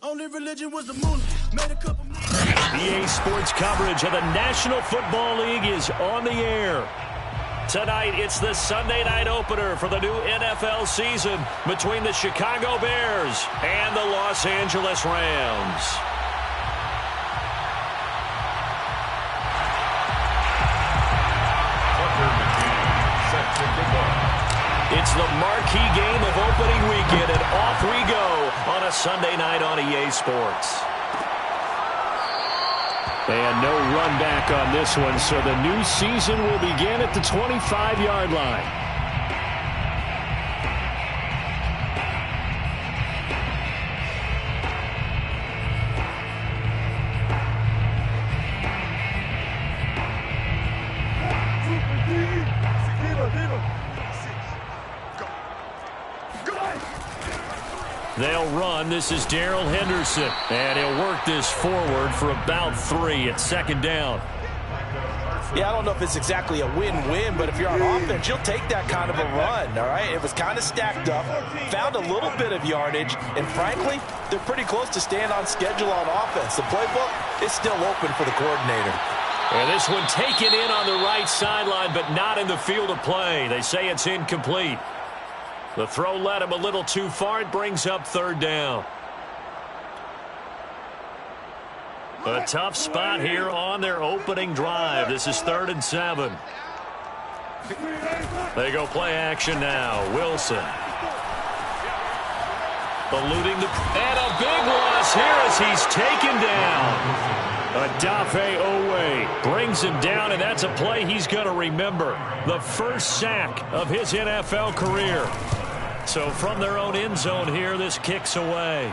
Only religion was the moon. Made a couple. EA Sports coverage of the National Football League is on the air. Tonight, it's the Sunday night opener for the new NFL season between the Chicago Bears and the Los Angeles Rams. It's the marquee game of opening weekend, and off we go on a Sunday night on EA Sports. And no run back on this one, so the new season will begin at the 25-yard line. They'll run. This is Darrell Henderson. And he'll work this forward for about 3 at second down. Yeah, I don't know if it's exactly a win-win, but if you're on offense, you'll take that kind of a run, all right? It was kind of stacked up, found a little bit of yardage, and frankly, they're pretty close to staying on schedule on offense. The playbook is still open for the coordinator. And this one taken in on the right sideline, but not in the field of play. They say it's incomplete. The throw led him a little too far. It brings up third down. A tough spot here on their opening drive. This is 3rd and 7. They go play action now. Wilson. Eluding the... And a big loss here as he's taken down. Odafe Owe brings him down, and that's a play he's going to remember. The first sack of his NFL career. So from their own end zone here, this kicks away.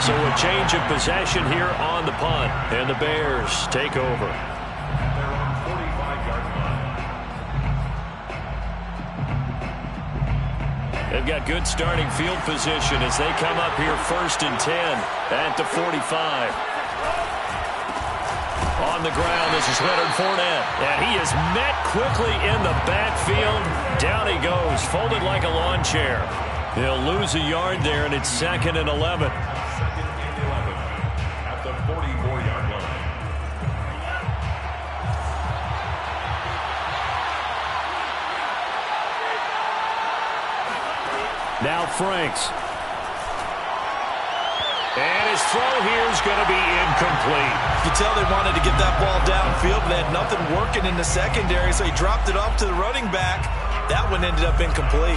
So a change of possession here on the punt, and the Bears take over. They've got good starting field position as they come up here 1st and 10 at the 45. On the ground, this is Leonard Fournette. And he is met quickly in the backfield. Down he goes, folded like a lawn chair. He'll lose a yard there, and it's 2nd and 11. 2nd and 11 at the 44-yard line. Now Franks. And his throw here is going to be incomplete. You can tell they wanted to get that ball downfield, but they had nothing working in the secondary, so he dropped it off to the running back. That one ended up incomplete.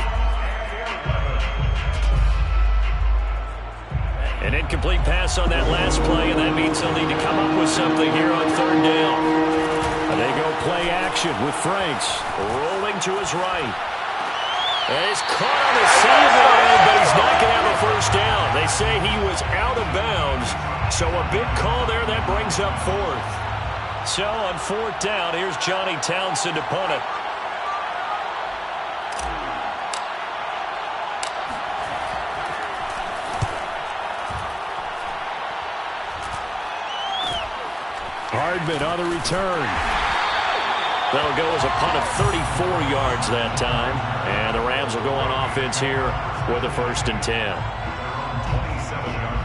An incomplete pass on that last play, and that means they'll need to come up with something here on 3rd down. And they go play action with Franks rolling to his right. And he's caught on the sideline, but he's not going to have a first down. They say he was out of bounds, so a big call there that brings up 4th. So on 4th down, here's Johnny Townsend to punt it. Hardman on the return. That'll go as a punt of 34 yards that time. And the Rams will go on offense here with a 1st and 10. 27-yard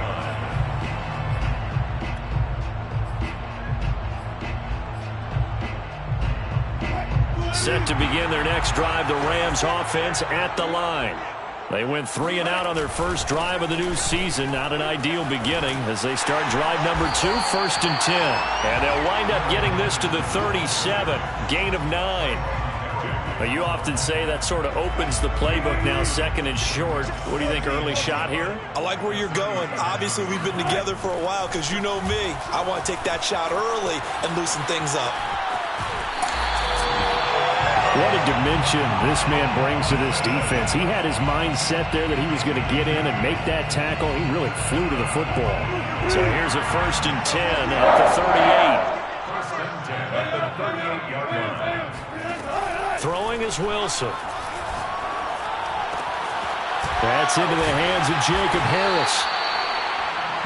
line. Set to begin their next drive, the Rams offense at the line. They went 3 and out on their first drive of the new season. Not an ideal beginning as they start drive number 2, 1st and 10. And they'll wind up getting this to the 37, gain of 9. Now, you often say that sort of opens the playbook now, 2nd and short. What do you think, early shot here? I like where you're going. Obviously, we've been together for a while because you know me. I want to take that shot early and loosen things up. What a dimension this man brings to this defense. He had his mind set there that he was going to get in and make that tackle. He really flew to the football. So here's a 1st and 10 at the 38. 1st and 10 at the 38-yard line. Throwing is Wilson. That's into the hands of Jacob Harris.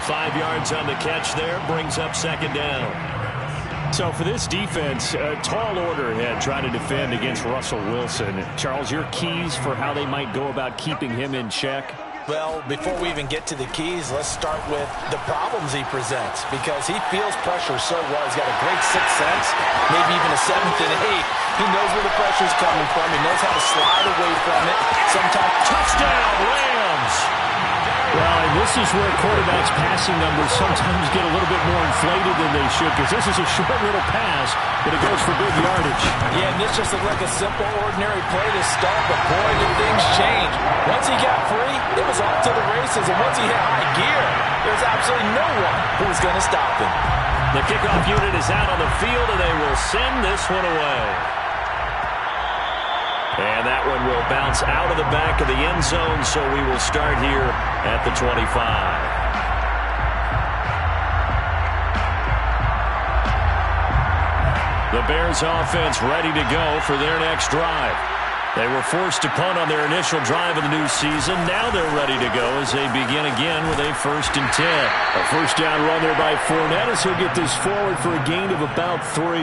5 yards on the catch there, brings up 2nd down. So for this defense, a tall order ahead trying to defend against Russell Wilson. Charles, your keys for how they might go about keeping him in check? Well, before we even get to the keys, let's start with the problems he presents, because he feels pressure so well. He's got a great sixth sense, maybe even a seventh and eighth. He knows where the pressure's coming from. He knows how to slide away from it. Sometimes Touchdown, Rams! Well, and this is where quarterbacks' passing numbers sometimes get a little bit more inflated than they should, because this is a short little pass, but it goes for big yardage. Yeah, and this just looked like a simple, ordinary play to start, but boy, did things change. Once he got free, it was off to the races, and once he hit high gear, there was absolutely no one who was going to stop him. The kickoff unit is out on the field, and they will send this one away. And that one will bounce out of the back of the end zone, so we will start here at the 25. The Bears offense ready to go for their next drive. They were forced to punt on their initial drive of the new season. Now they're ready to go as they begin again with a 1st and 10. A first down run there by Fournette as he'll get this forward for a gain of about 3.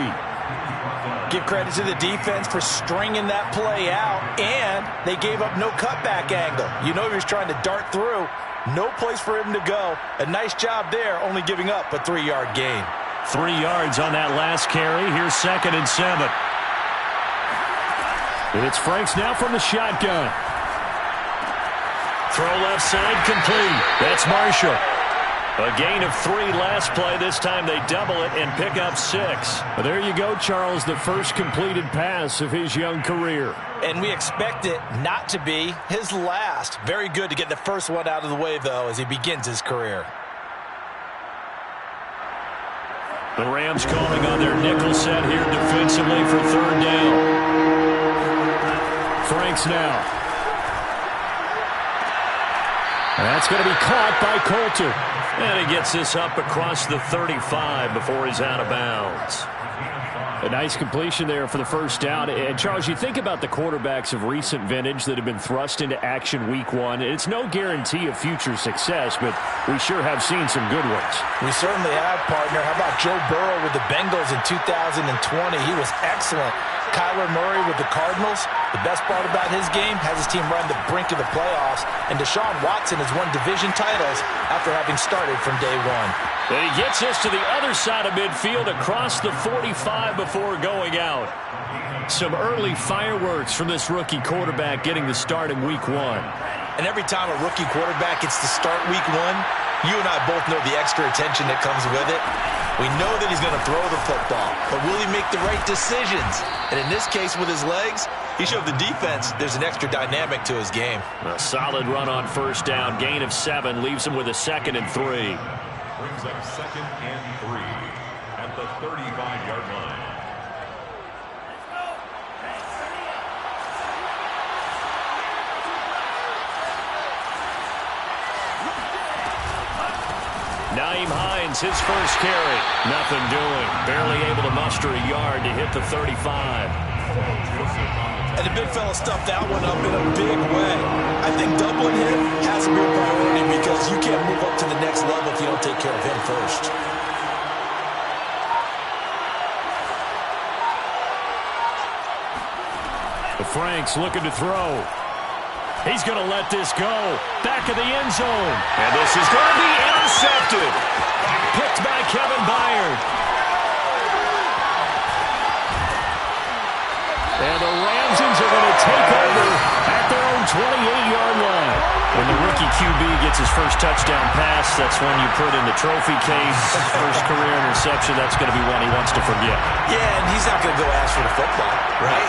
Give credit to the defense for stringing that play out, and they gave up no cutback angle. You know he was trying to dart through. No place for him to go. A nice job there, only giving up a 3-yard gain. 3 yards on that last carry. Here's 2nd and 7. And it's Franks now from the shotgun. Throw left side complete. That's Marshall. A gain of 3 last play. This time they double it and pick up 6. Well, there you go, Charles, the first completed pass of his young career. And we expect it not to be his last. Very good to get the first one out of the way, though, as he begins his career. The Rams calling on their nickel set here defensively for 3rd down. Franks now. That's going to be caught by Coulter. And he gets this up across the 35 before he's out of bounds. A nice completion there for the first down. And, Charles, you think about the quarterbacks of recent vintage that have been thrust into action week 1. It's no guarantee of future success, but we sure have seen some good ones. We certainly have, partner. How about Joe Burrow with the Bengals in 2020? He was excellent. Kyler Murray with the Cardinals. The best part about his game has his team run the brink of the playoffs. And Deshaun Watson has won division titles after having started from day 1. And he gets us to the other side of midfield across the 45 before going out. Some early fireworks from this rookie quarterback getting the start in week 1. And every time a rookie quarterback gets to start week 1, you and I both know the extra attention that comes with it. We know that he's going to throw the football, but will he make the right decisions? And in this case, with his legs, he showed the defense there's an extra dynamic to his game. A solid run on first down. Gain of 7 leaves him with a 2nd and 3. Brings up 2nd and 3 at the 35-yard line. Naeem Hines, his first carry. Nothing doing. Barely able to muster a yard to hit the 35. And the big fella stuffed that one up in a big way. I think doubling him has to be a priority because you can't move up to the next level if you don't take care of him first. The Franks looking to throw. He's going to let this go. Back of the end zone. And this is going to be intercepted. Picked by Kevin Byard. And the Ramsons are going to take over at their own 28-yard line. When the rookie QB gets his first touchdown pass, that's one you put in the trophy case. First career interception, that's going to be one he wants to forget. Yeah, and he's not going to go ask for the football, right?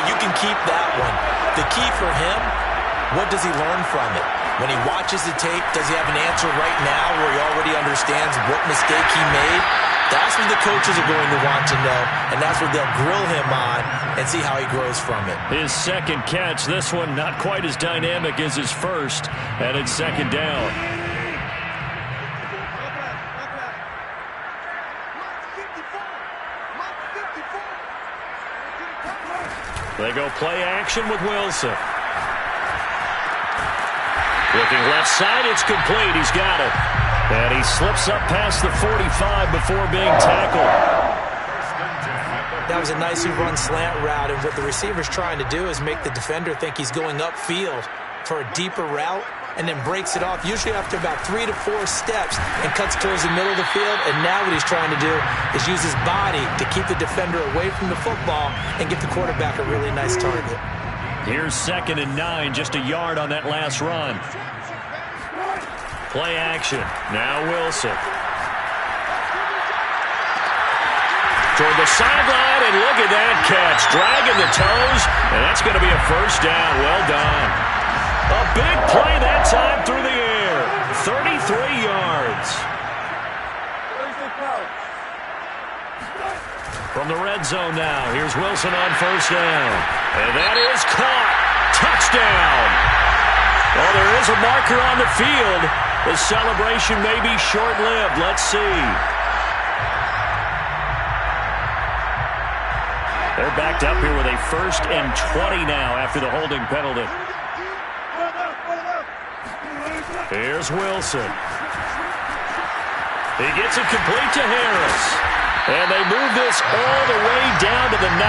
You can keep that one. The key for him, what does he learn from it? When he watches the tape, does he have an answer right now where he already understands what mistake he made? That's what the coaches are going to want to know, and that's what they'll grill him on and see how he grows from it. His second catch, this one not quite as dynamic as his first, and it's 2nd down. They go play action with Wilson. Looking left side, it's complete. He's got it. And he slips up past the 45 before being tackled. That was a nicely run slant route, and what the receiver's trying to do is make the defender think he's going upfield for a deeper route. and then breaks it off, usually after about 3 to 4 steps, and cuts towards the middle of the field. And now what he's trying to do is use his body to keep the defender away from the football and give the quarterback a really nice target. Here's 2nd and 9, just a yard on that last run. Play action. Now Wilson. Toward the sideline, and look at that catch. Dragging the toes, and that's going to be a first down. Well done. A big play that time through the air. 33 yards. From the red zone now, here's Wilson on first down. And that is caught. Touchdown. Well, there is a marker on the field. The celebration may be short-lived. Let's see. They're backed up here with a 1st and 20 now after the holding penalty. Here's Wilson. He gets it complete to Harris. And they move this all the way down to the 9.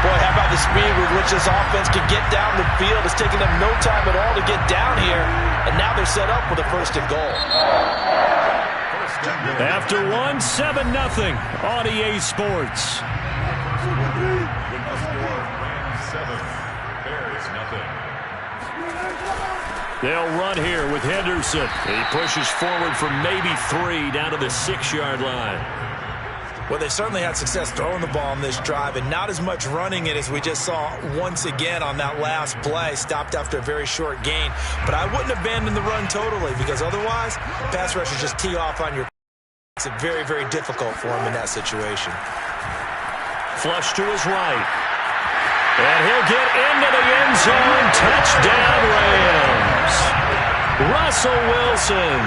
Boy, how about the speed with which this offense can get down the field? It's taking them no time at all to get down here. And now they're set up with a 1st and goal. After 1, 7-0 on EA Sports. They'll run here with Henderson. He pushes forward from maybe 3 down to the 6-yard line. Well, they certainly had success throwing the ball on this drive, and not as much running it as we just saw once again on that last play. Stopped after a very short gain. But I wouldn't abandon the run totally, because otherwise, pass rushers just tee off on your. It's very, very difficult for him in that situation. Flush to his right. And he'll get into the end zone. Touchdown, Rams. Russell Wilson.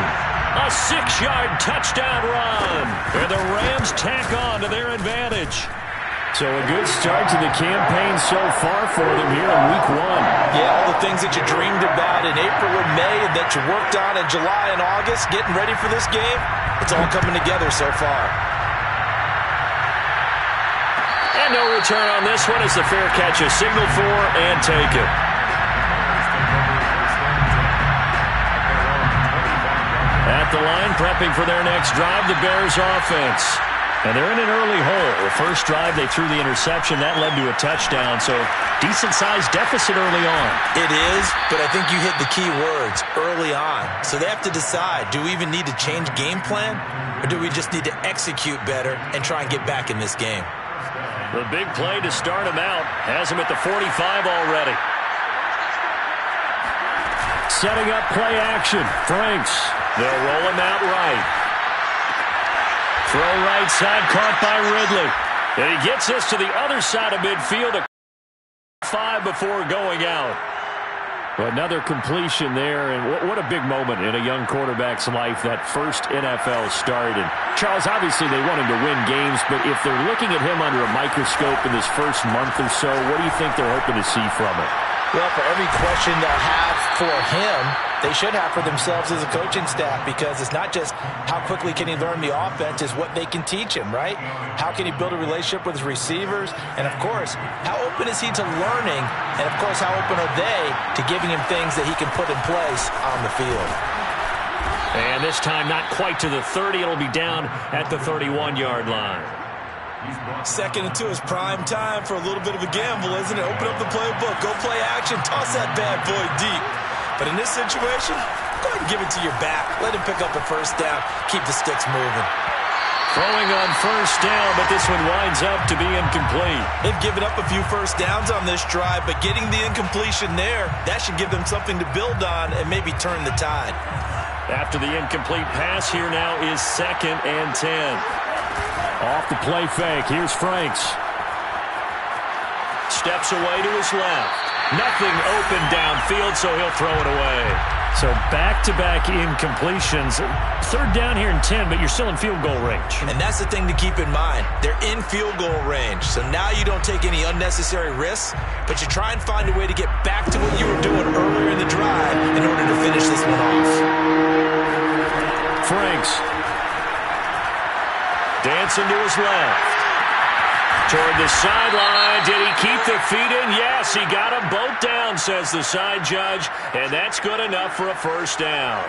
A 6-yard touchdown run. And the Rams tack on to their advantage. So a good start to the campaign so far for them here in Week 1. Yeah, all the things that you dreamed about in April and May and that you worked on in July and August, getting ready for this game, it's all coming together so far. And no return on this one as the fair catch is signaled for and taken. At the line, prepping for their next drive, the Bears offense. And they're in an early hole. The first drive, they threw the interception. That led to a touchdown, so decent-sized deficit early on. It is, but I think you hit the key words, early on. So they have to decide, do we even need to change game plan, or do we just need to execute better and try and get back in this game? The big play to start him out has him at the 45 already. Setting up play action. Franks. They'll roll him out right. Throw right side, caught by Ridley. And he gets us to the other side of midfield. 5 before going out. Well, another completion there, and what a big moment in a young quarterback's life, that first NFL start. And Charles, obviously they want him to win games, but if they're looking at him under a microscope in this first month or so, what do you think they're hoping to see from it? Well, for every question they'll have for him, they should have for themselves as a coaching staff, because it's not just how quickly can he learn the offense, it's what they can teach him, right? How can he build a relationship with his receivers? And, of course, how open is he to learning? And, of course, how open are they to giving him things that he can put in place on the field? And this time not quite to the 30. It'll be down at the 31-yard line. 2nd and 2 is prime time for a little bit of a gamble, isn't it? Open up the playbook, go play action, toss that bad boy deep. But in this situation, go ahead and give it to your back. Let him pick up a first down. Keep the sticks moving. Throwing on first down, but this one winds up to be incomplete. They've given up a few first downs on this drive, but getting the incompletion there, that should give them something to build on and maybe turn the tide. After the incomplete pass, here now is 2nd and 10. Off the play fake, here's Franks. Steps away to his left. Nothing open downfield, so he'll throw it away. So back-to-back incompletions. 3rd down here and 10, but you're still in field goal range. And that's the thing to keep in mind. They're in field goal range, so now you don't take any unnecessary risks, but you try and find a way to get back to what you were doing earlier in the drive in order to finish this one off. Franks. Dancing to his left. Toward the sideline. Did he keep the feet in? Yes, he got them both down, says the side judge. And that's good enough for a first down.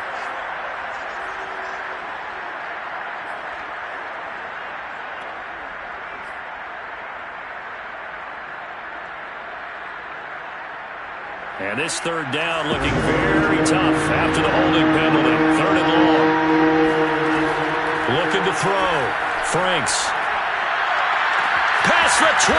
And this third down looking very tough after the holding penalty. Third and long. Looking to throw. Franks. Past the 20.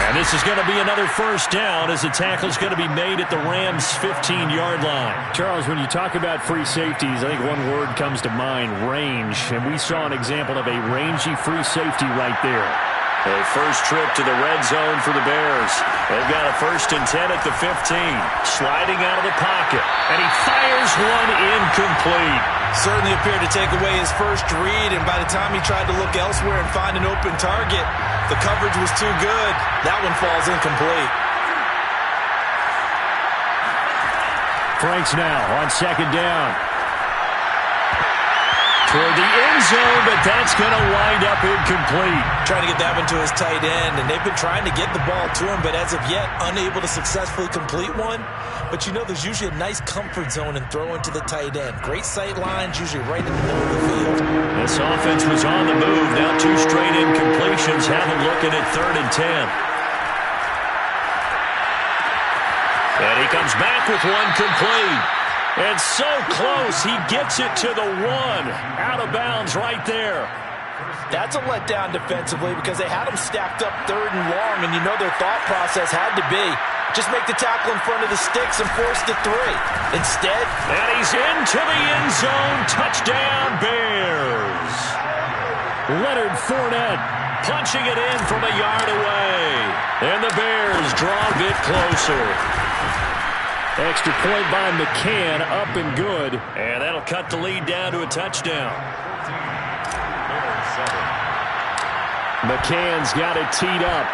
And this is going to be another first down as the tackle is going to be made at the Rams' 15-yard line. Charles, when you talk about free safeties, I think one word comes to mind, range. And we saw an example of a rangy free safety right there. A first trip to the red zone for the Bears. They've got a 1st and 10 at the 15. Sliding out of the pocket. And he fires one incomplete. Certainly appeared to take away his first read, and by the time he tried to look elsewhere and find an open target, the coverage was too good. That one falls incomplete. Franks now on 2nd down. Toward the end zone, but that's going to wind up incomplete. Trying to get that one to his tight end, and they've been trying to get the ball to him, but as of yet, unable to successfully complete one. But you know, there's usually a nice comfort zone in throwing to the tight end. Great sight lines, usually right in the middle of the field. This offense was on the move. Now 2 straight incompletions. Have him looking at 3rd and 10. And he comes back with one complete. And so close, he gets it to the 1. Out of bounds right there. That's a letdown defensively because they had him stacked up 3rd and long, and you know their thought process had to be just make the tackle in front of the sticks and force the 3. Instead, and he's into the end zone. Touchdown, Bears. Leonard Fournette punching it in from a yard away. And the Bears draw a bit closer. Extra point by McCann, up and good. And that'll cut the lead down to a touchdown. McCann's got it teed up.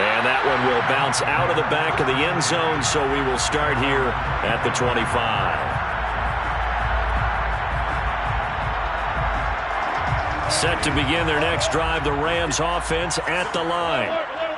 And that one will bounce out of the back of the end zone, so we will start here at the 25. Set to begin their next drive, the Rams offense at the line.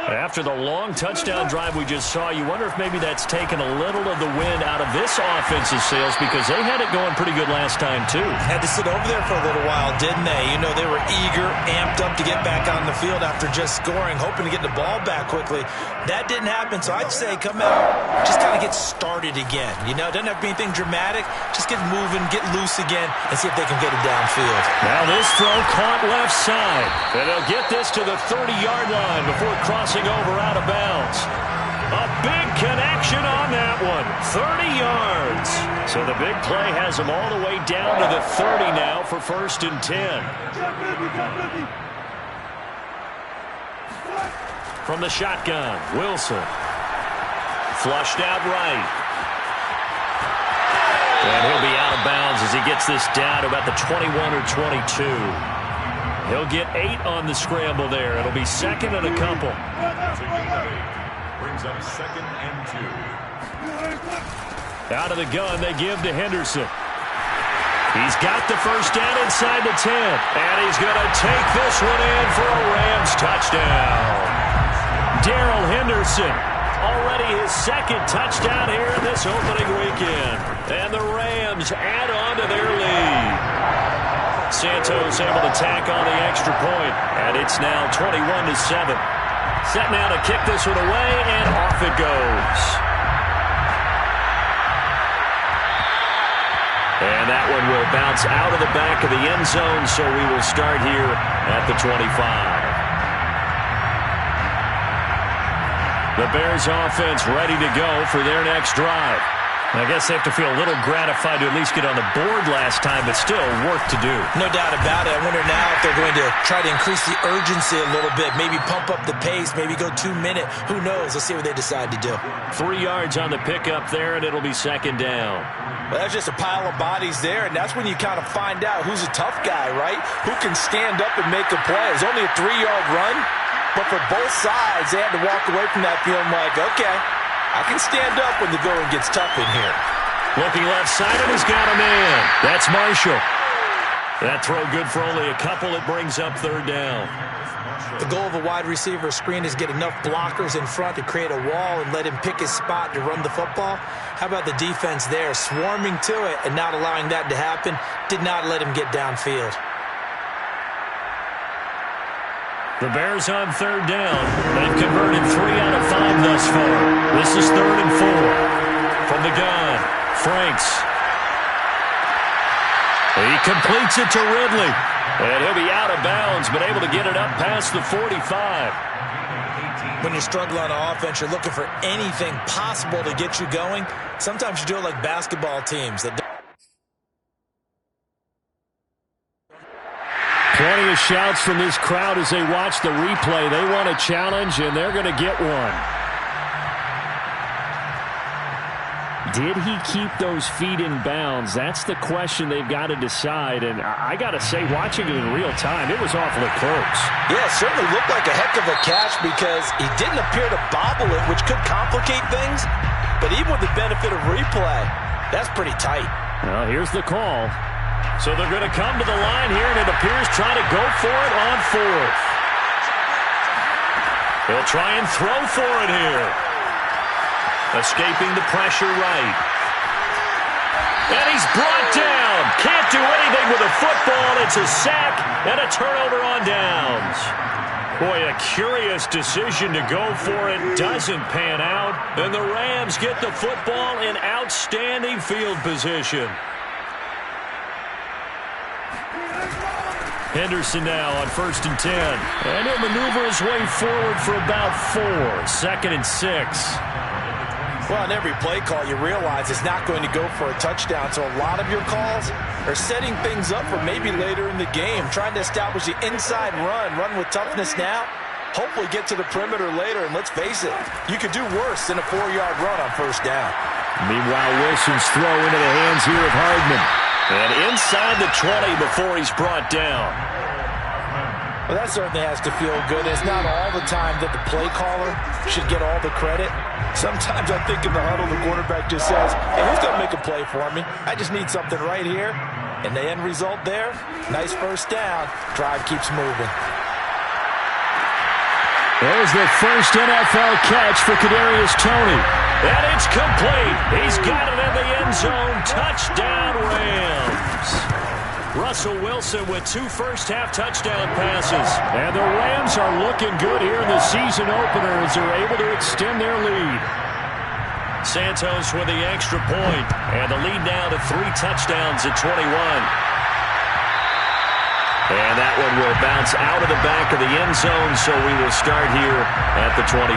After the long touchdown drive we just saw, you wonder if maybe that's taken a little of the wind out of this offense's sails because they had it going pretty good last time too. Had to sit over there for a little while, didn't they? You know, they were eager, amped up to get back on the field after just scoring, hoping to get the ball back quickly. That didn't happen, so I'd say come out, just kind of get started again. You know, it doesn't have to be anything dramatic. Just get moving, get loose again, and see if they can get it downfield. Now this throw caught left side. And they'll get this to the 30-yard line before crossing over out of bounds. A big connection on that one. 30 yards. So the big play has them all the way down to the 30 now for 1st and 10. From the shotgun, Wilson. Flushed out right. And he'll be out of bounds as he gets this down to about the 21 or 22. He'll get 8 on the scramble there. It'll be 2nd and a couple. Brings up 2nd and 2. Out of the gun, they give to Henderson. He's got the first down inside the 10. And he's going to take this one in for a Rams touchdown. Darrell Henderson, already his 2nd touchdown here in this opening weekend. And the Rams add on to their lead. Santos able to tack on the extra point, and it's now 21-7. Set now to kick this one away, and off it goes. And that one will bounce out of the back of the end zone, so we will start here at the 25. The Bears offense ready to go for their next drive. I guess they have to feel a little gratified to at least get on the board last time, but still work to do. No doubt about it. I wonder now if they're going to try to increase the urgency a little bit, maybe pump up the pace, maybe go 2-minute. Who knows? Let's see what they decide to do. 3 yards on the pickup there, and it'll be 2nd down. Well, that's just a pile of bodies there, and that's when you kind of find out who's a tough guy, right? Who can stand up and make a play. It was only a 3-yard run, but for both sides, they had to walk away from that feeling like, okay, I can stand up when the going gets tough in here. Looking left side, and he's got him in. That's Marshall. That throw good for only a couple. It brings up third down. The goal of a wide receiver screen is get enough blockers in front to create a wall and let him pick his spot to run the football. How about the defense there, swarming to it and not allowing that to happen? Did not let him get downfield. The Bears on third down. They've converted 3 out of 5 thus far. This is 3rd and 4. From the gun, Franks. He completes it to Ridley. And he'll be out of bounds, but able to get it up past the 45. When you struggle on offense, you're looking for anything possible to get you going. Sometimes you do it like basketball teams. Plenty of shouts from this crowd as they watch the replay. They want a challenge, and they're going to get one. Did he keep those feet in bounds? That's the question they've got to decide. And I got to say, watching it in real time, it was awfully close. Yeah, it certainly looked like a heck of a catch because he didn't appear to bobble it, which could complicate things. But even with the benefit of replay, that's pretty tight. Well, here's the call. So they're going to come to the line here, and it appears trying to go for it on 4th. He'll try and throw for it here. Escaping the pressure right. And he's brought down. Can't do anything with a football. It's a sack and a turnover on downs. Boy, a curious decision to go for it. Doesn't pan out. And the Rams get the football in outstanding field position. Henderson now on 1st and 10. And he'll maneuver his way forward for about 4. 2nd and 6. Well, on every play call, you realize it's not going to go for a touchdown. So a lot of your calls are setting things up for maybe later in the game, trying to establish the inside run with toughness now, hopefully get to the perimeter later. And let's face it, you could do worse than a 4-yard run on 1st down. Meanwhile, Wilson's throw into the hands here of Hardman. And inside the 20 before he's brought down. Well, that certainly has to feel good. It's not all the time that the play caller should get all the credit. Sometimes I think in the huddle, the quarterback just says, hey, who's going to make a play for me? I just need something right here. And the end result there, nice 1st down. Drive keeps moving. There's the first NFL catch for Kadarius Toney. And it's complete. He's got it in the end zone. Touchdown, Rams. Russell Wilson with 2 first-half touchdown passes. And the Rams are looking good here in the season opener as they're able to extend their lead. Santos with the extra point. And the lead now to 3 touchdowns at 21. And that one will bounce out of the back of the end zone, so we will start here at the 25.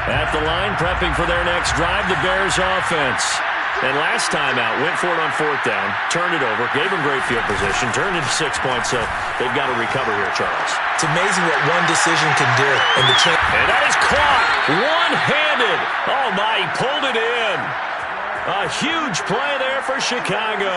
At the line, prepping for their next drive, the Bears offense. And last time out, went for it on 4th down, turned it over, gave them great field position, turned into 6 points, so they've got to recover here, Charles. It's amazing what one decision can do. And that is caught one-handed. Oh, my, he pulled it in. A huge play there for Chicago.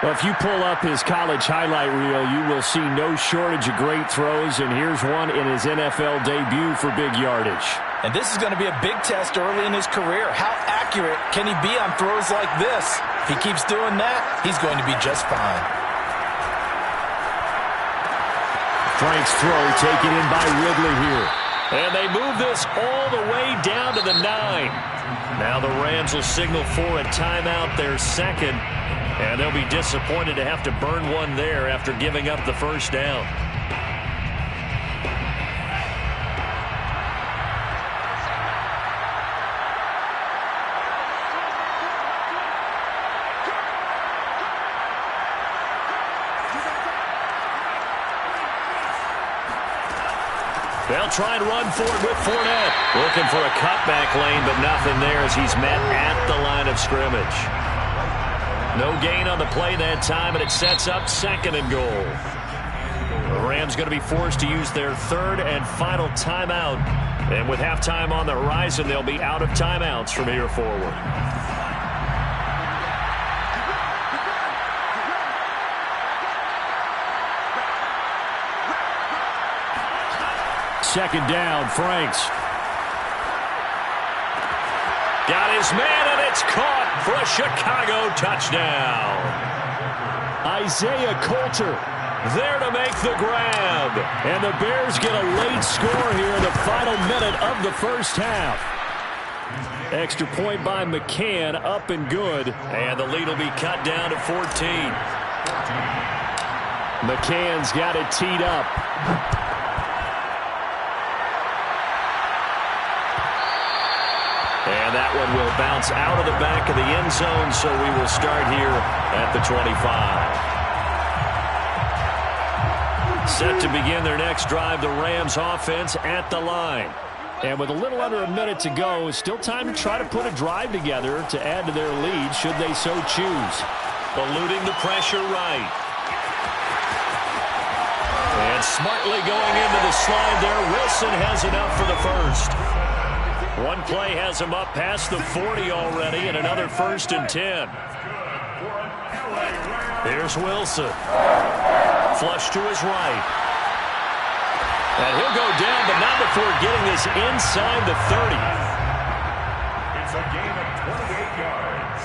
Well, if you pull up his college highlight reel, you will see no shortage of great throws, and here's one in his NFL debut for big yardage. And this is going to be a big test early in his career. How accurate can he be on throws like this? If he keeps doing that, he's going to be just fine. Frank's throw taken in by Ridley here. And they move this all the way down to the 9. Now the Rams will signal for a timeout, their 2nd. And they'll be disappointed to have to burn one there after giving up the 1st down. They'll try and run for it with Fournette. Looking for a cutback lane, but nothing there as he's met at the line of scrimmage. No gain on the play that time, and it sets up 2nd and goal. The Rams going to be forced to use their 3rd and final timeout. And with halftime on the horizon, they'll be out of timeouts from here forward. Second down, Franks. Got his man, and it's caught for a Chicago touchdown. Isaiah Coulter There to make the grab. And the Bears get a late score here in the final minute of the first half. Extra point by McCann, up and good. And the lead will be cut down to 14. McCann's got it teed up. And that one will bounce out of the back of the end zone, so we will start here at the 25. Set to begin their next drive, the Rams offense at the line. And with a little under a minute to go, still time to try to put a drive together to add to their lead should they so choose. Eluding the pressure right. And smartly going into the slide there. Wilson has enough for the first. One play has him up past the 40 already, and another 1st and 10. Here's Wilson. Flush to his right. And he'll go down, but not before getting this inside the 30. It's a gain of 28 yards.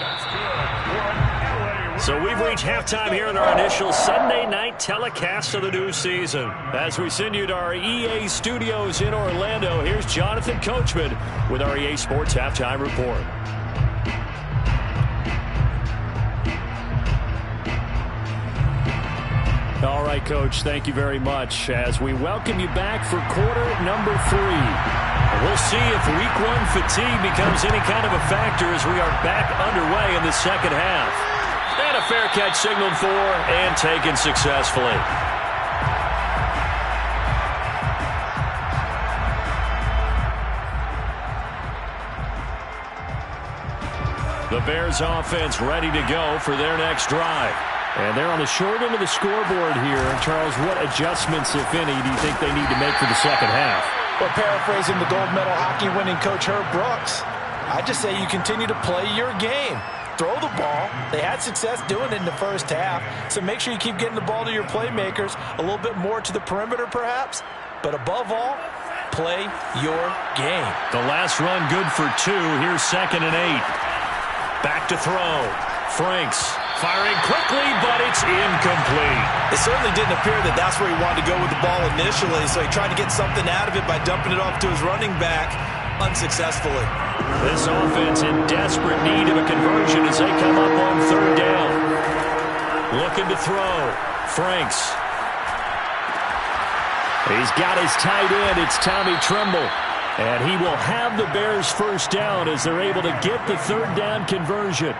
That's good. So we've reached halftime here in our initial Sunday night telecast of the new season. As we send you to our EA studios in Orlando, here's Jonathan Coachman with our EA Sports Halftime Report. All right, Coach, thank you very much as we welcome you back for quarter number 3. We'll see if week 1 fatigue becomes any kind of a factor as we are back underway in the second half. And a fair catch signaled for and taken successfully. The Bears offense ready to go for their next drive. And they're on the short end of the scoreboard here. Charles, what adjustments, if any, do you think they need to make for the second half? Well, paraphrasing the gold medal hockey winning coach Herb Brooks, I just say you continue to play your game. Throw the ball. They had success doing it in the first half, so make sure you keep getting the ball to your playmakers, a little bit more to the perimeter perhaps, but above all, play your game. The last run good for 2. Here's 2nd and 8. Back to throw. Franks firing quickly, but it's incomplete. It certainly didn't appear that that's where he wanted to go with the ball initially, so he tried to get something out of it by dumping it off to his running back unsuccessfully. This offense in desperate need of a conversion as they come up on 3rd down. Looking to throw. Franks. He's got his tight end. It's Tommy Tremble. And he will have the Bears first down as they're able to get the 3rd down conversion.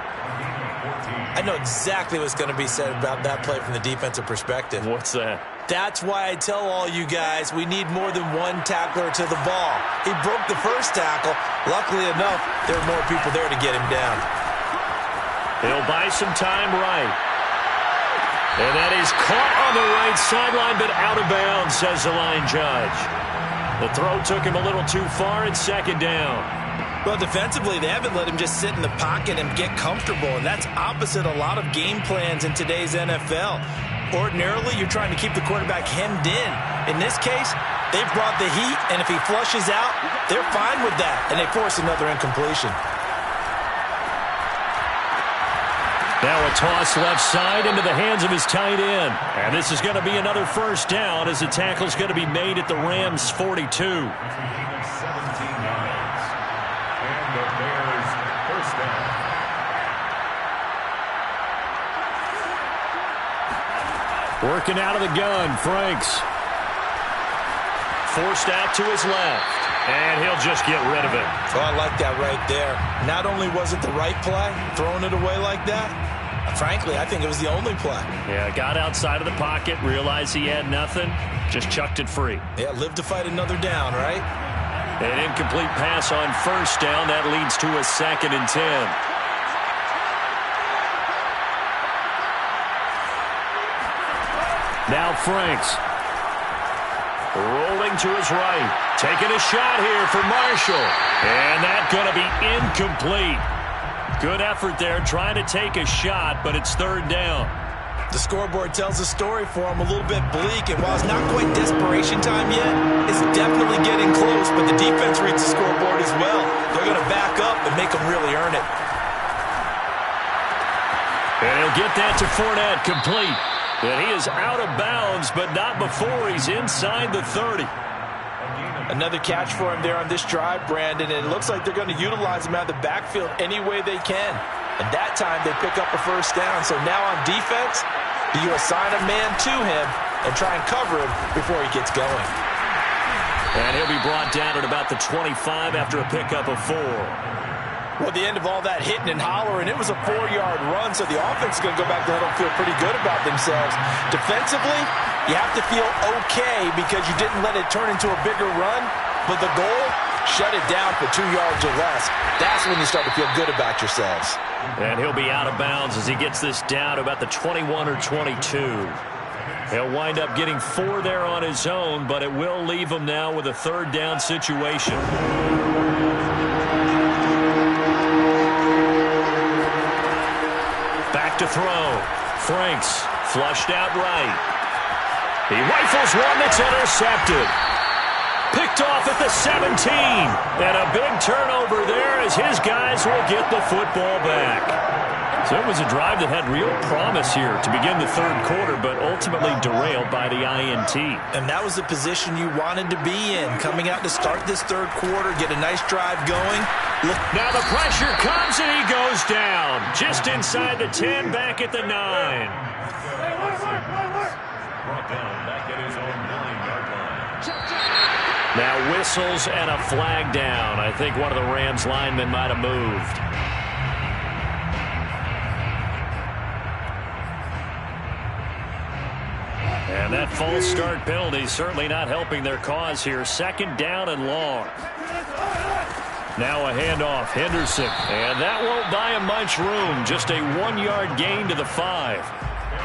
I know exactly what's going to be said about that play from the defensive perspective. What's that? That's why I tell all you guys we need more than one tackler to the ball. He broke the first tackle. Luckily enough, there were more people there to get him down. He'll buy some time right. And that is caught on the right sideline, but out of bounds, says the line judge. The throw took him a little too far. It's 2nd down. Well, defensively, they haven't let him just sit in the pocket and get comfortable, and that's opposite a lot of game plans in today's NFL. Ordinarily, you're trying to keep the quarterback hemmed in. In this case, they've brought the heat, and if he flushes out, they're fine with that, and they force another incompletion. Now a toss left side into the hands of his tight end. And this is going to be another 1st down as the tackle's going to be made at the Rams' 42. 17 yards. And the Bears first down. Working out of the gun, Franks. Forced out to his left. And he'll just get rid of it. Oh, I like that right there. Not only was it the right play, throwing it away like that, frankly, I think it was the only play. Yeah, got outside of the pocket, realized he had nothing, just chucked it free. Yeah, live to fight another down, right? An incomplete pass on 1st down. That leads to a 2nd and 10. Now Franks. Rolling to his right. Taking a shot here for Marshall. And that's going to be incomplete. Good effort there trying to take a shot, but it's 3rd down. The scoreboard tells a story for him, a little bit bleak, and while it's not quite desperation time yet, it's definitely getting close, but the defense reads the scoreboard as well. They're going to back up and make them really earn it. And he'll get that to Fournette, complete. And he is out of bounds, but not before he's inside the 30. Another catch for him there on this drive, Brandon, and it looks like they're going to utilize him out of the backfield any way they can. And that time they pick up a first down. So now on defense, do you assign a man to him and try and cover him before he gets going? And he'll be brought down at about the 25 after a pickup of 4. Well, the end of all that hitting and hollering, it was a 4-yard run, so the offense is going to go back to huddle and feel pretty good about themselves. Defensively, you have to feel okay because you didn't let it turn into a bigger run, but the goal, shut it down for 2 yards or less. That's when you start to feel good about yourselves. And he'll be out of bounds as he gets this down to about the 21 or 22. He'll wind up getting 4 there on his own, but it will leave him now with a 3rd down situation. Back to throw. Franks flushed out right. He rifles one that's intercepted. Picked off at the 17. And a big turnover there as his guys will get the football back. So it was a drive that had real promise here to begin the 3rd quarter, but ultimately derailed by the INT. And that was the position you wanted to be in, coming out to start this 3rd quarter, get a nice drive going. Look. Now the pressure comes and he goes down. Just inside the 10, back at the 9. Now whistles and a flag down. I think one of the Rams linemen might have moved. And that false start penalty certainly not helping their cause here. 2nd down and long. Now a handoff, Henderson. And that won't buy him much room. Just a 1-yard gain to the 5.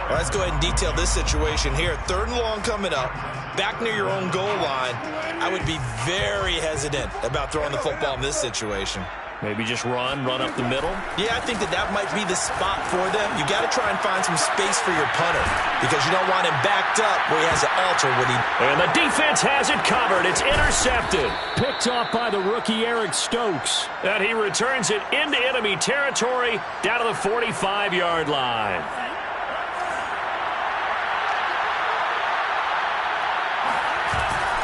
Well, let's go ahead and detail this situation here. 3rd and long coming up. Back near your own goal line. I would be very hesitant about throwing the football in this situation. Maybe just run up the middle? Yeah, I think that might be the spot for them. You got to try and find some space for your punter because you don't want him backed up where he has to alter what he... And the defense has it covered. It's intercepted. Picked off by the rookie Eric Stokes. And he returns it into enemy territory down to the 45-yard line.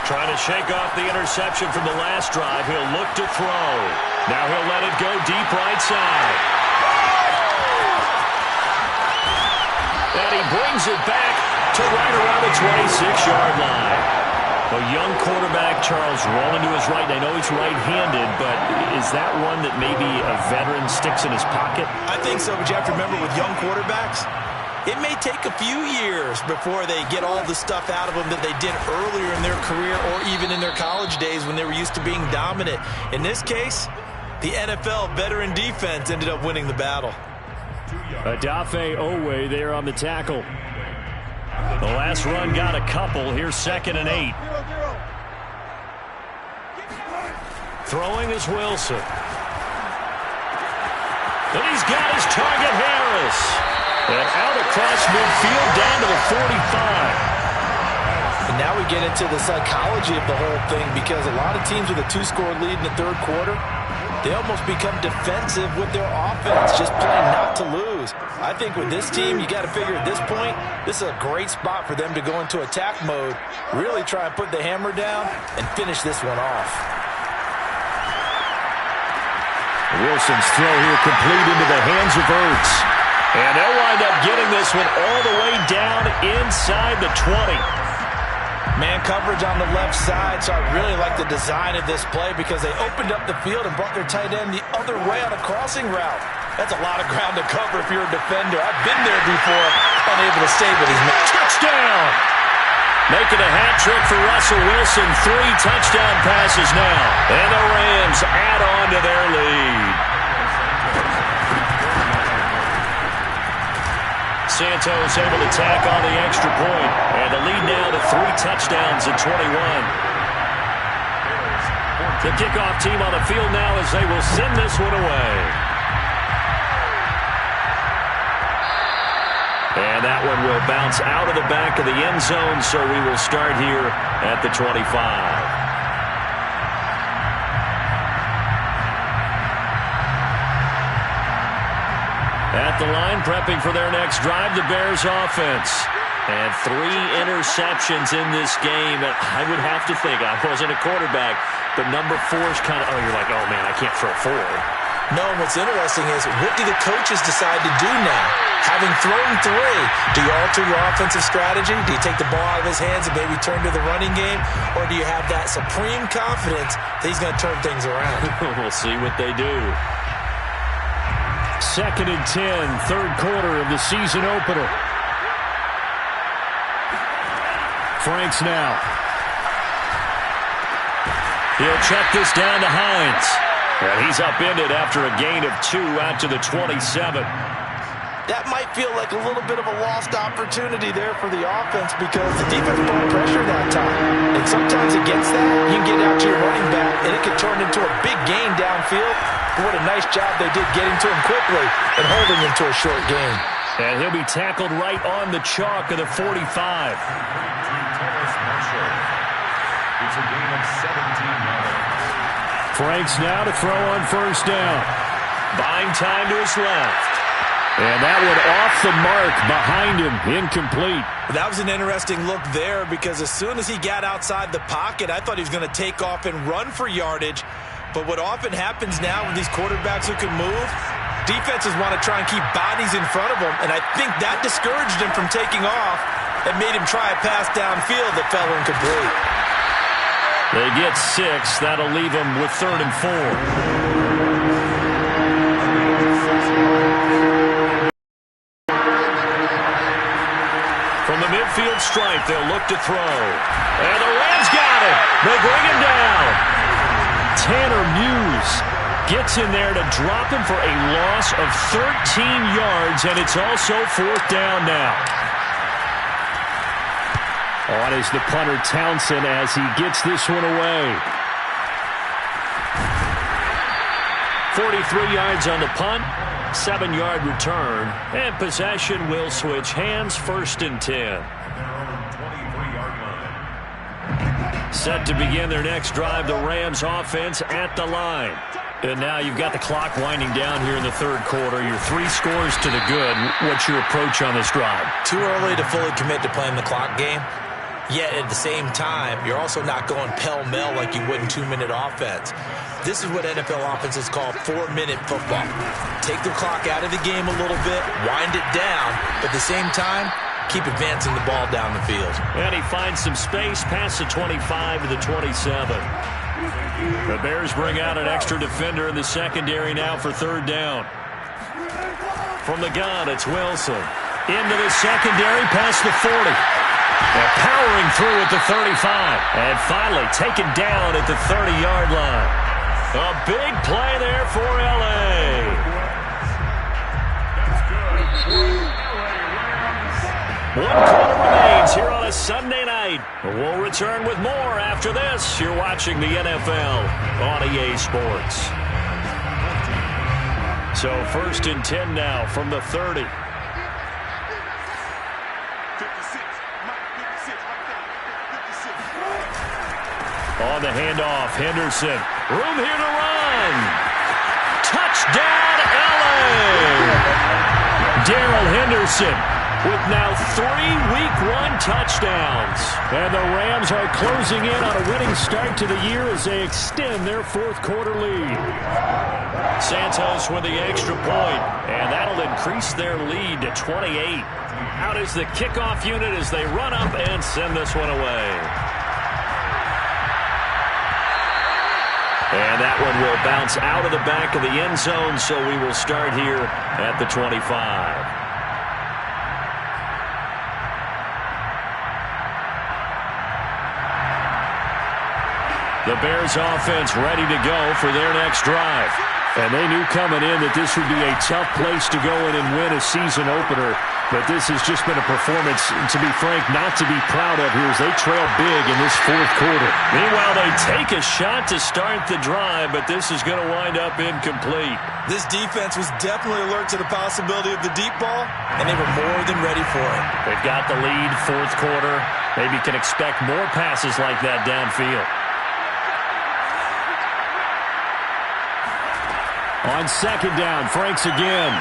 Trying to shake off the interception from the last drive. He'll look to throw. Now he'll let it go deep right side. And he brings it back to right around the 26-yard line. A young quarterback, Charles, rolling to his right. I know he's right-handed, but is that one that maybe a veteran sticks in his pocket? I think so, but you have to remember with young quarterbacks, it may take a few years before they get all the stuff out of them that they did earlier in their career or even in their college days when they were used to being dominant. In this case, the NFL veteran defense ended up winning the battle. Adafe Owe there on the tackle. The last run got a couple. Here's 2nd and 8. Throwing is Wilson. And he's got his target, Harris. And out across midfield down to the 45. And now we get into the psychology of the whole thing because a lot of teams with a 2-score lead in the 3rd quarter, they almost become defensive with their offense, just playing not to lose. I think with this team, you got to figure at this point, this is a great spot for them to go into attack mode, really try and put the hammer down and finish this one off. Wilson's throw here complete into the hands of Ertz. And they'll wind up getting this one all the way down inside the 20. Man coverage on the left side, so I really like the design of this play because they opened up the field and brought their tight end the other way on a crossing route. That's a lot of ground to cover if you're a defender. I've been there before, unable to stay, but he's made touchdown. Making a hat trick for Russell Wilson. 3 touchdown passes now. And the Rams add on to their lead. Santos able to tack on the extra point. And the lead now to 3 touchdowns at 21. The kickoff team on the field now as they will send this one away. And that one will bounce out of the back of the end zone, so we will start here at the 25. At the line, prepping for their next drive, the Bears offense. And 3 interceptions in this game. And I would have to think, I wasn't a quarterback, but number 4 is kind of, you're like, oh, man, I can't throw 4. No, what's interesting is, what do the coaches decide to do now? Having thrown 3, do you alter your offensive strategy? Do you take the ball out of his hands and maybe turn to the running game? Or do you have that supreme confidence that he's going to turn things around? We'll see what they do. 2nd and 10, third quarter of the season opener. Franks now. He'll check this down to Hines. And he's upended after a gain of 2 out to the 27. That might feel like a little bit of a lost opportunity there for the offense because the defense brought pressure that time. And sometimes against that, you can get out to your running back, and it could turn into a big gain downfield. But what a nice job they did getting to him quickly and holding him to a short gain. And he'll be tackled right on the chalk of the 45. It's a gain of 17 yards. Franks now to throw on first down. Buying time to his left. And that one off the mark behind him, incomplete. That was an interesting look there because as soon as he got outside the pocket, I thought he was going to take off and run for yardage. But what often happens now with these quarterbacks who can move, defenses want to try and keep bodies in front of them, and I think that discouraged him from taking off and made him try a pass downfield that fell incomplete. They get 6. That'll leave them with 3rd and 4. From the midfield stripe, they'll look to throw. And the Rams got it. They bring him down. Tanner Muse gets in there to drop him for a loss of 13 yards, and it's also 4th down now. On is the punter Townsend as he gets this one away. 43 yards on the punt, 7-yard return, and possession will switch hands, 1st and 10. Set to begin their next drive, the Rams offense at the line. And now you've got the clock winding down here in the 3rd quarter. You're 3 scores to the good. What's your approach on this drive? Too early to fully commit to playing the clock game. Yet at the same time, you're also not going pell-mell like you would in 2-minute offense. This is what NFL offenses call 4-minute football. Take the clock out of the game a little bit, wind it down, but at the same time, keep advancing the ball down the field. And he finds some space past the 25 to the 27. The Bears bring out an extra defender in the secondary now for 3rd down. From the gun, it's Wilson. Into the secondary past the 40. And powering through at the 35. And finally taken down at the 30-yard line. A big play there for L.A. One quarter remains here on a Sunday night. We'll return with more after this. You're watching the NFL on EA Sports. So 1st and 10 now from the 30. On the handoff, Henderson. Room here to run. Touchdown, L.A. Darrell Henderson with now 3 Week 1 touchdowns. And the Rams are closing in on a winning start to the year as they extend their 4th quarter lead. Santos with the extra point, and that'll increase their lead to 28. Out is the kickoff unit as they run up and send this one away. And that one will bounce out of the back of the end zone, so we will start here at the 25. The Bears offense ready to go for their next drive. And they knew coming in that this would be a tough place to go in and win a season opener. But this has just been a performance, to be frank, not to be proud of here as they trail big in this 4th quarter. Meanwhile, they take a shot to start the drive, but this is going to wind up incomplete. This defense was definitely alert to the possibility of the deep ball, and they were more than ready for it. They've got the lead, 4th quarter. Maybe can expect more passes like that downfield. On 2nd down, Franks again.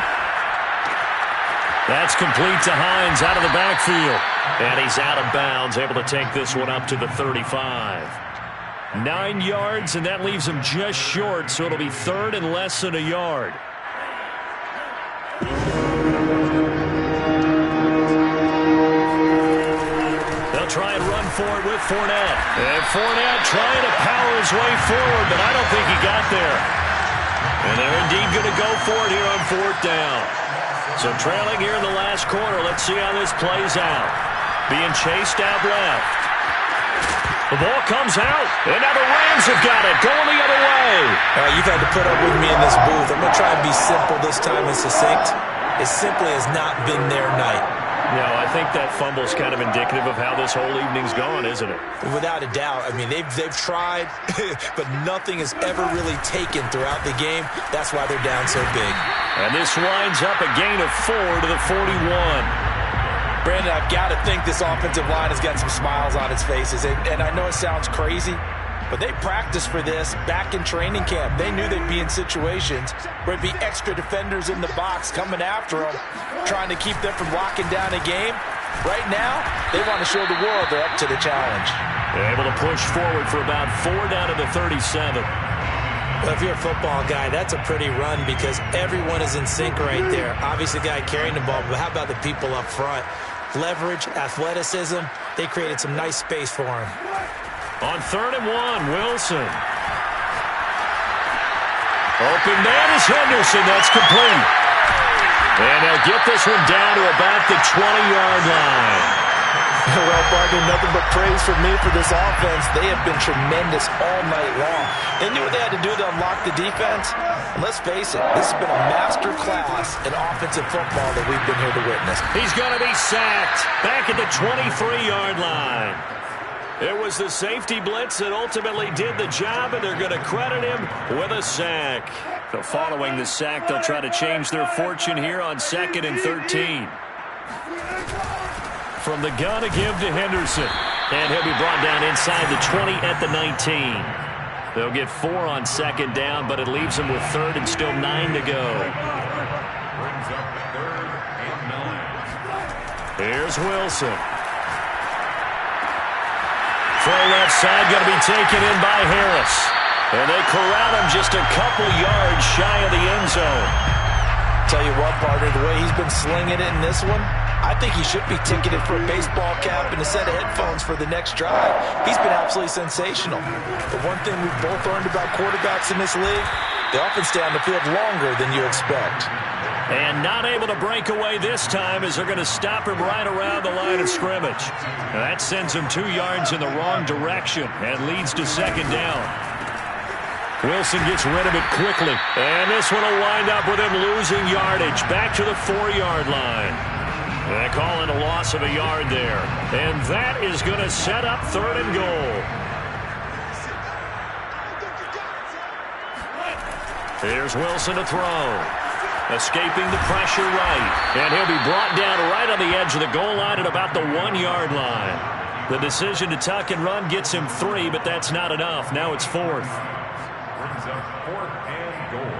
That's complete to Hines out of the backfield. And he's out of bounds, able to take this one up to the 35. 9 yards, and that leaves him just short, so it'll be third and less than a yard. They'll try and run for it with Fournette. And Fournette trying to power his way forward, but I don't think he got there. And they're indeed going to go for it here on fourth down. So trailing here in the last quarter. Let's see how this plays out. Being chased out left. The ball comes out, and now the Rams have got it, going the other way. You've had to put up with me in this booth. I'm going to try and be simple this time and succinct. It simply has not been their night. No, I think that fumble's kind of indicative of how this whole evening's gone, isn't it? Without a doubt. I mean, they've tried, but nothing has ever really taken throughout the game. That's why they're down so big. And this winds up a gain of 4 to the 41. Brandon, I've got to think this offensive line has got some smiles on its faces. And I know it sounds crazy, but they practiced for this back in training camp. They knew they'd be in situations where it'd be extra defenders in the box coming after them, trying to keep them from locking down a game. Right now, they want to show the world they're up to the challenge. They're able to push forward for about 4 down to the 37. Well, if you're a football guy, that's a pretty run because everyone is in sync right there. Obviously, the guy carrying the ball, but how about the people up front? Leverage, athleticism, they created some nice space for him. On 3rd and 1, Wilson. Open man is Henderson. That's complete. And they'll get this one down to about the 20-yard line. Well, Barton, nothing but praise for me for this offense. They have been tremendous all night long. They knew what they had to do to unlock the defense. And let's face it, this has been a master class in offensive football that we've been here to witness. He's going to be sacked back at the 23-yard line. It was the safety blitz that ultimately did the job, and they're going to credit him with a sack. So following the sack, they'll try to change their fortune here on 2nd and 13. From the gun, a give to Henderson. And he'll be brought down inside the 20 at the 19. They'll get 4 on 2nd down, but it leaves them with 3rd and still 9 to go. Brings up 3rd and 9. Here's Wilson. Throw left side, going to be taken in by Harris. And they corral him just a couple yards shy of the end zone. Tell you what, partner, the way he's been slinging it in this one, I think he should be ticketed for a baseball cap and a set of headphones for the next drive. He's been absolutely sensational. The one thing we've both learned about quarterbacks in this league, they often stay on the field longer than you expect. And not able to break away this time as they're going to stop him right around the line of scrimmage. Now that sends him 2 yards in the wrong direction and leads to 2nd down. Wilson gets rid of it quickly. And this one will wind up with him losing yardage back to the 4-yard line. They call it a loss of a yard there. And that is going to set up 3rd and goal. Here's Wilson to throw. Escaping the pressure right. And he'll be brought down right on the edge of the goal line at about the 1-yard line. The decision to tuck and run gets him 3, but that's not enough. Now it's 4th. Brings up 4th and goal.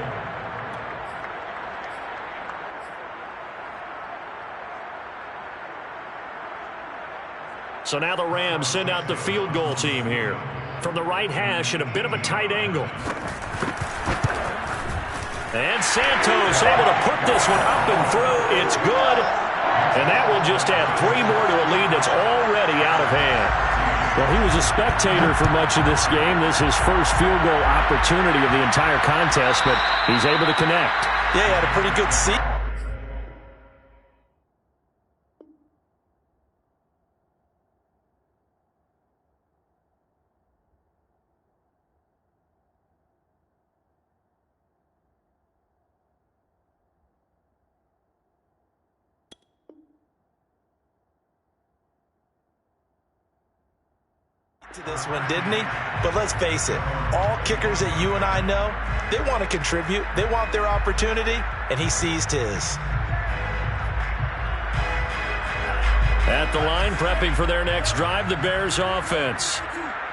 So now the Rams send out the field goal team here. From the right hash at a bit of a tight angle. And Santos able to put this one up and through. It's good. And that will just add 3 more to a lead that's already out of hand. Well, he was a spectator for much of this game. This is his first field goal opportunity of the entire contest, but he's able to connect. Yeah, he had a pretty good seat. To this one, didn't he? But let's face it, all kickers that you and I know, they want to contribute. They want their opportunity, and he seized his. At the line, prepping for their next drive, the Bears offense.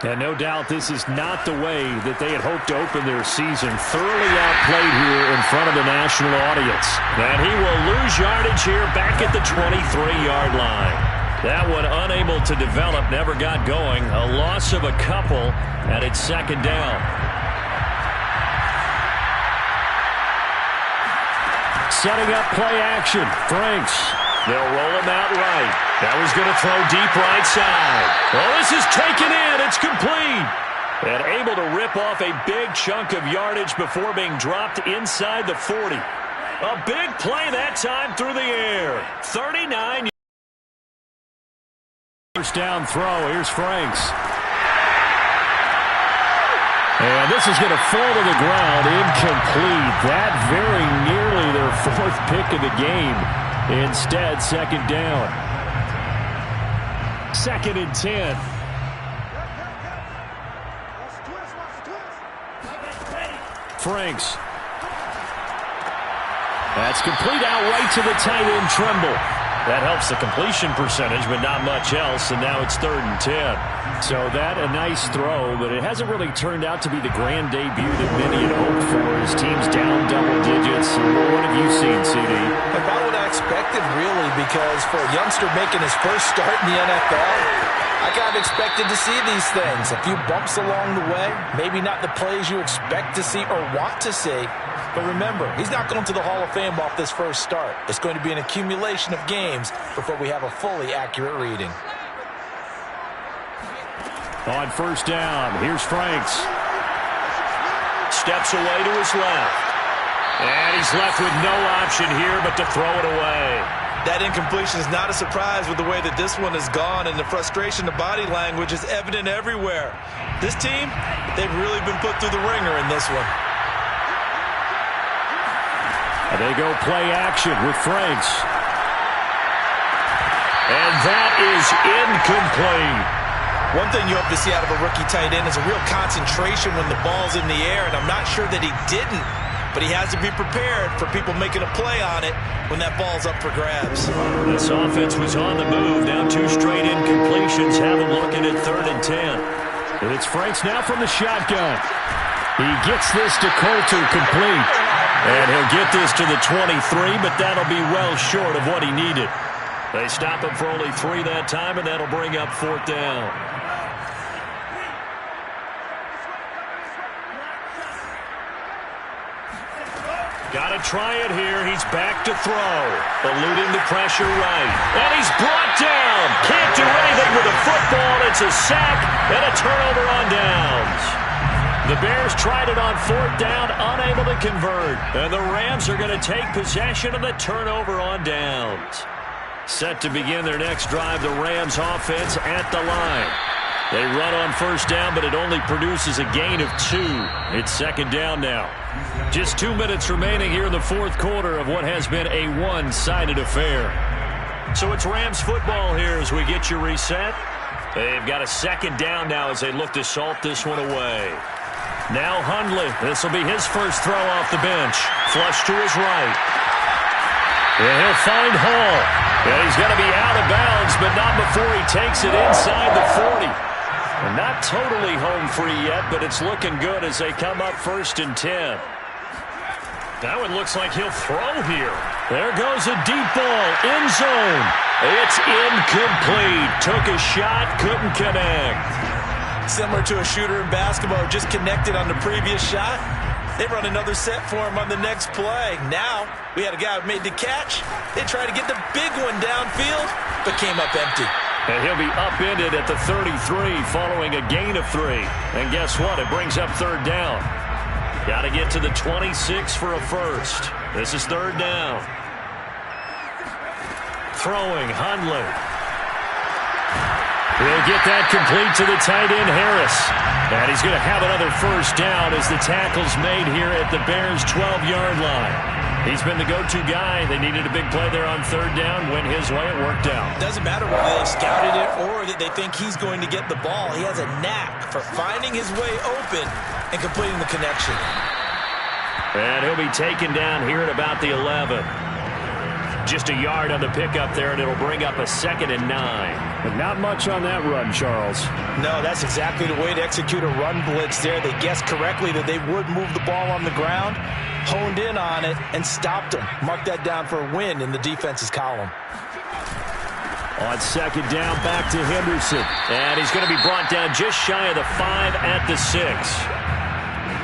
And no doubt this is not the way that they had hoped to open their season. Thoroughly outplayed here in front of the national audience. And he will lose yardage here back at the 23-yard line. That one unable to develop, never got going. A loss of a couple, and it's second down. Setting up play action. Franks. They'll roll him out right. That was going to throw deep right side. Oh, this is taken in. It's complete. And able to rip off a big chunk of yardage before being dropped inside the 40. A big play that time through the air. 39. First down throw. Here's Franks. And this is going to fall to the ground. Incomplete. That very nearly their fourth pick of the game. Instead, second down. 2nd and 10. Franks. That's complete out right to the tight end, Tremble. That helps the completion percentage, but not much else, and now it's 3rd and 10. So that a nice throw, but it hasn't really turned out to be the grand debut that many had hoped for. His team's down double digits. What have you seen, CD? About what I expected, really, because for a youngster making his first start in the NFL, I kind of expected to see these things. A few bumps along the way, maybe not the plays you expect to see or want to see. But remember, he's not going to the Hall of Fame off this first start. It's going to be an accumulation of games before we have a fully accurate reading. On first down, here's Franks. Steps away to his left. And he's left with no option here but to throw it away. That incompletion is not a surprise with the way that this one has gone, and the frustration, the body language is evident everywhere. This team, they've really been put through the ringer in this one. And they go play action with Franks. And that is incomplete. One thing you hope to see out of a rookie tight end is a real concentration when the ball's in the air, and I'm not sure that he didn't, but he has to be prepared for people making a play on it when that ball's up for grabs. This offense was on the move. Now 2 straight incompletions have him looking at 3rd and 10. And it's Franks now from the shotgun. He gets this to Coulter complete. And he'll get this to the 23, but that'll be well short of what he needed. They stop him for only 3 that time, and that'll bring up 4th down. Got to try it here. He's back to throw. Eluding the pressure right. And he's brought down. Can't do anything with a football. It's a sack and a turnover on downs. The Bears tried it on 4th down, unable to convert. And the Rams are going to take possession of the turnover on downs. Set to begin their next drive, the Rams offense at the line. They run on first down, but it only produces a gain of 2. It's second down now. Just 2 minutes remaining here in the fourth quarter of what has been a one-sided affair. So it's Rams football here as we get you reset. They've got a second down now as they look to salt this one away. Now Hundley. This will be his first throw off the bench. Flush to his right. And he'll find Hall. And he's going to be out of bounds, but not before he takes it inside the 40. And not totally home free yet, but it's looking good as they come up 1st and 10. That one looks like he'll throw here. There goes a deep ball, end zone. It's incomplete. Took a shot, couldn't connect. Similar to a shooter in basketball, just connected on the previous shot. They run another set for him on the next play. Now, we had a guy who made the catch. They tried to get the big one downfield, but came up empty. And he'll be upended at the 33 following a gain of 3. And guess what? It brings up 3rd down. Got to get to the 26 for a first. This is 3rd down. Throwing, Hundley. He'll get that complete to the tight end, Harris. And he's going to have another first down as the tackle's made here at the Bears' 12-yard line. He's been the go-to guy. They needed a big play there on 3rd down. Went his way. It worked out. Doesn't matter whether they've scouted it or that they think he's going to get the ball. He has a knack for finding his way open and completing the connection. And he'll be taken down here at about the 11. Just a yard on the pickup there, and it'll bring up a 2nd and 9. But not much on that run, Charles. No, that's exactly the way to execute a run blitz there. They guessed correctly that they would move the ball on the ground, honed in on it, and stopped them. Mark that down for a win in the defense's column. On 2nd down, back to Henderson. And he's going to be brought down just shy of the 5 at the 6.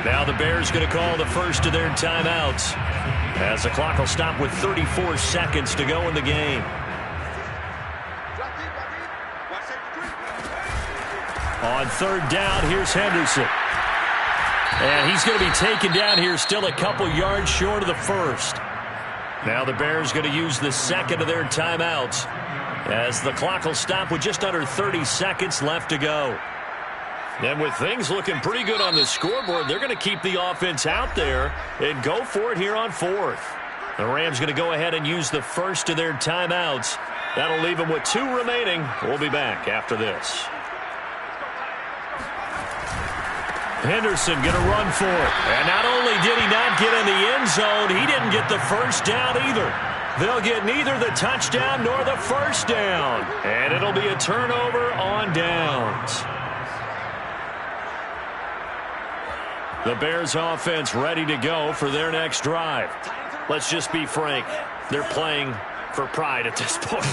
Now the Bears going to call the first of their timeouts, as the clock will stop with 34 seconds to go in the game. On 3rd down, here's Henderson. And he's going to be taken down here, still a couple yards short of the 1st. Now the Bears going to use the 2nd of their timeouts, as the clock will stop with just under 30 seconds left to go. And with things looking pretty good on the scoreboard, they're going to keep the offense out there and go for it here on 4th. The Rams going to go ahead and use the first of their timeouts. That'll leave them with 2 remaining. We'll be back after this. Henderson going to run for it. And not only did he not get in the end zone, he didn't get the first down either. They'll get neither the touchdown nor the first down. And it'll be a turnover on downs. The Bears offense ready to go for their next drive. Let's just be frank. They're playing for pride at this point.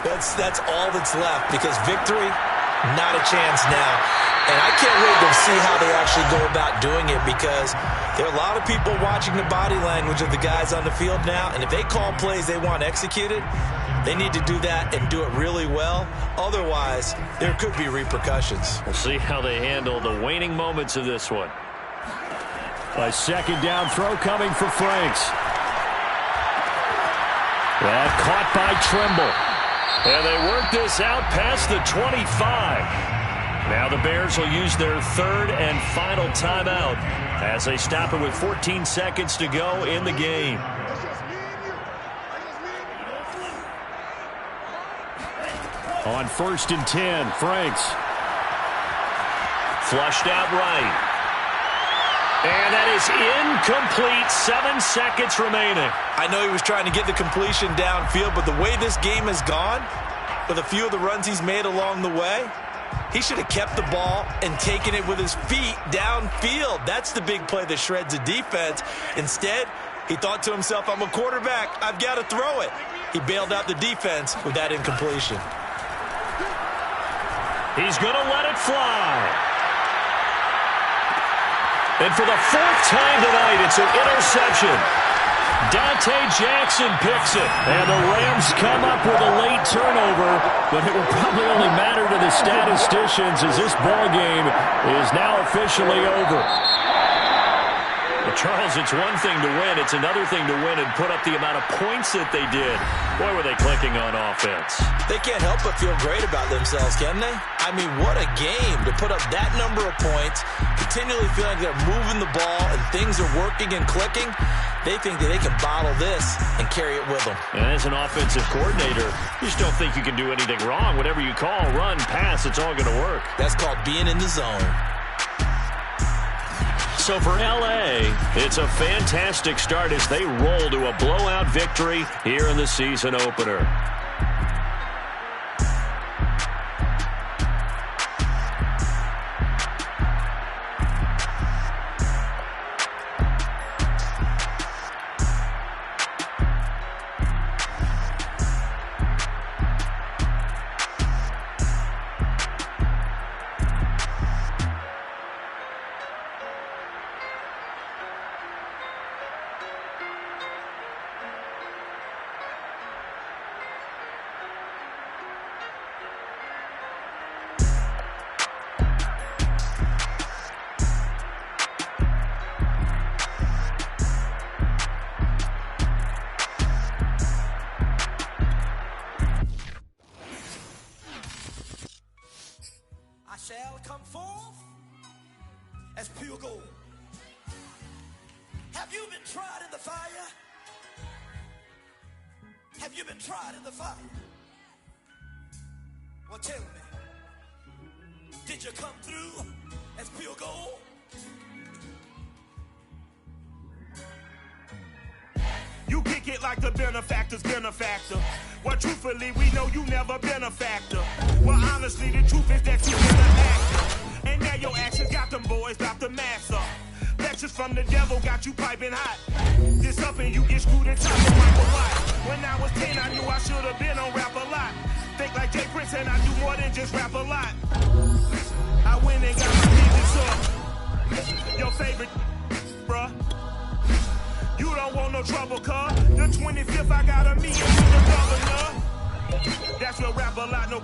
That's all that's left, because victory, not a chance now. And I can't wait to see how they actually go about doing it, because there are a lot of people watching the body language of the guys on the field now, and if they call plays they want executed, they need to do that and do it really well. Otherwise, there could be repercussions. We'll see how they handle the waning moments of this one. A 2nd down throw coming for Franks. That caught by Trimble. And they work this out past the 25. Now the Bears will use their 3rd and final timeout as they stop it with 14 seconds to go in the game. On 1st and 10, Franks. Flushed out right. And that is incomplete. 7 seconds remaining. I know he was trying to get the completion downfield, but the way this game has gone, with a few of the runs he's made along the way, he should have kept the ball and taken it with his feet downfield. That's the big play that shreds the defense. Instead, he thought to himself, I'm a quarterback, I've got to throw it. He bailed out the defense with that incompletion. He's going to let it fly. And for the 4th time tonight, it's an interception. Dante Jackson picks it. And the Rams come up with a late turnover, but it will probably only matter to the statisticians, as this ball game is now officially over. Well, Charles, it's one thing to win. It's another thing to win and put up the amount of points that they did. Boy, were they clicking on offense. They can't help but feel great about themselves, can they? I mean, what a game to put up that number of points, continually feeling like they're moving the ball and things are working and clicking. They think that they can bottle this and carry it with them. And as an offensive coordinator, you just don't think you can do anything wrong. Whatever you call, run, pass, it's all going to work. That's called being in the zone. So for L.A., it's a fantastic start as they roll to a blowout victory here in the season opener. Shall come forth as pure gold. Have you been tried in the fire? Have you been tried in the fire? Well, tell me, did you come through as pure gold? You can get it like the benefactor's benefactor. Well, truthfully, we know you never been a factor. Well, honestly, the truth is that you been an actor. And now your actions got them boys about to mass up. Lectures from the devil got you piping hot. This up and you get screwed and chopped like a watch. When I was 10, I knew I should have been on rap a lot. Think like Jay Prince and I do more than just rap a lot. I went and got my digits up. Your favorite, bruh. You don't want no trouble, cuz. The 25th, I got a meeting with the governor. That's what rap a lot, no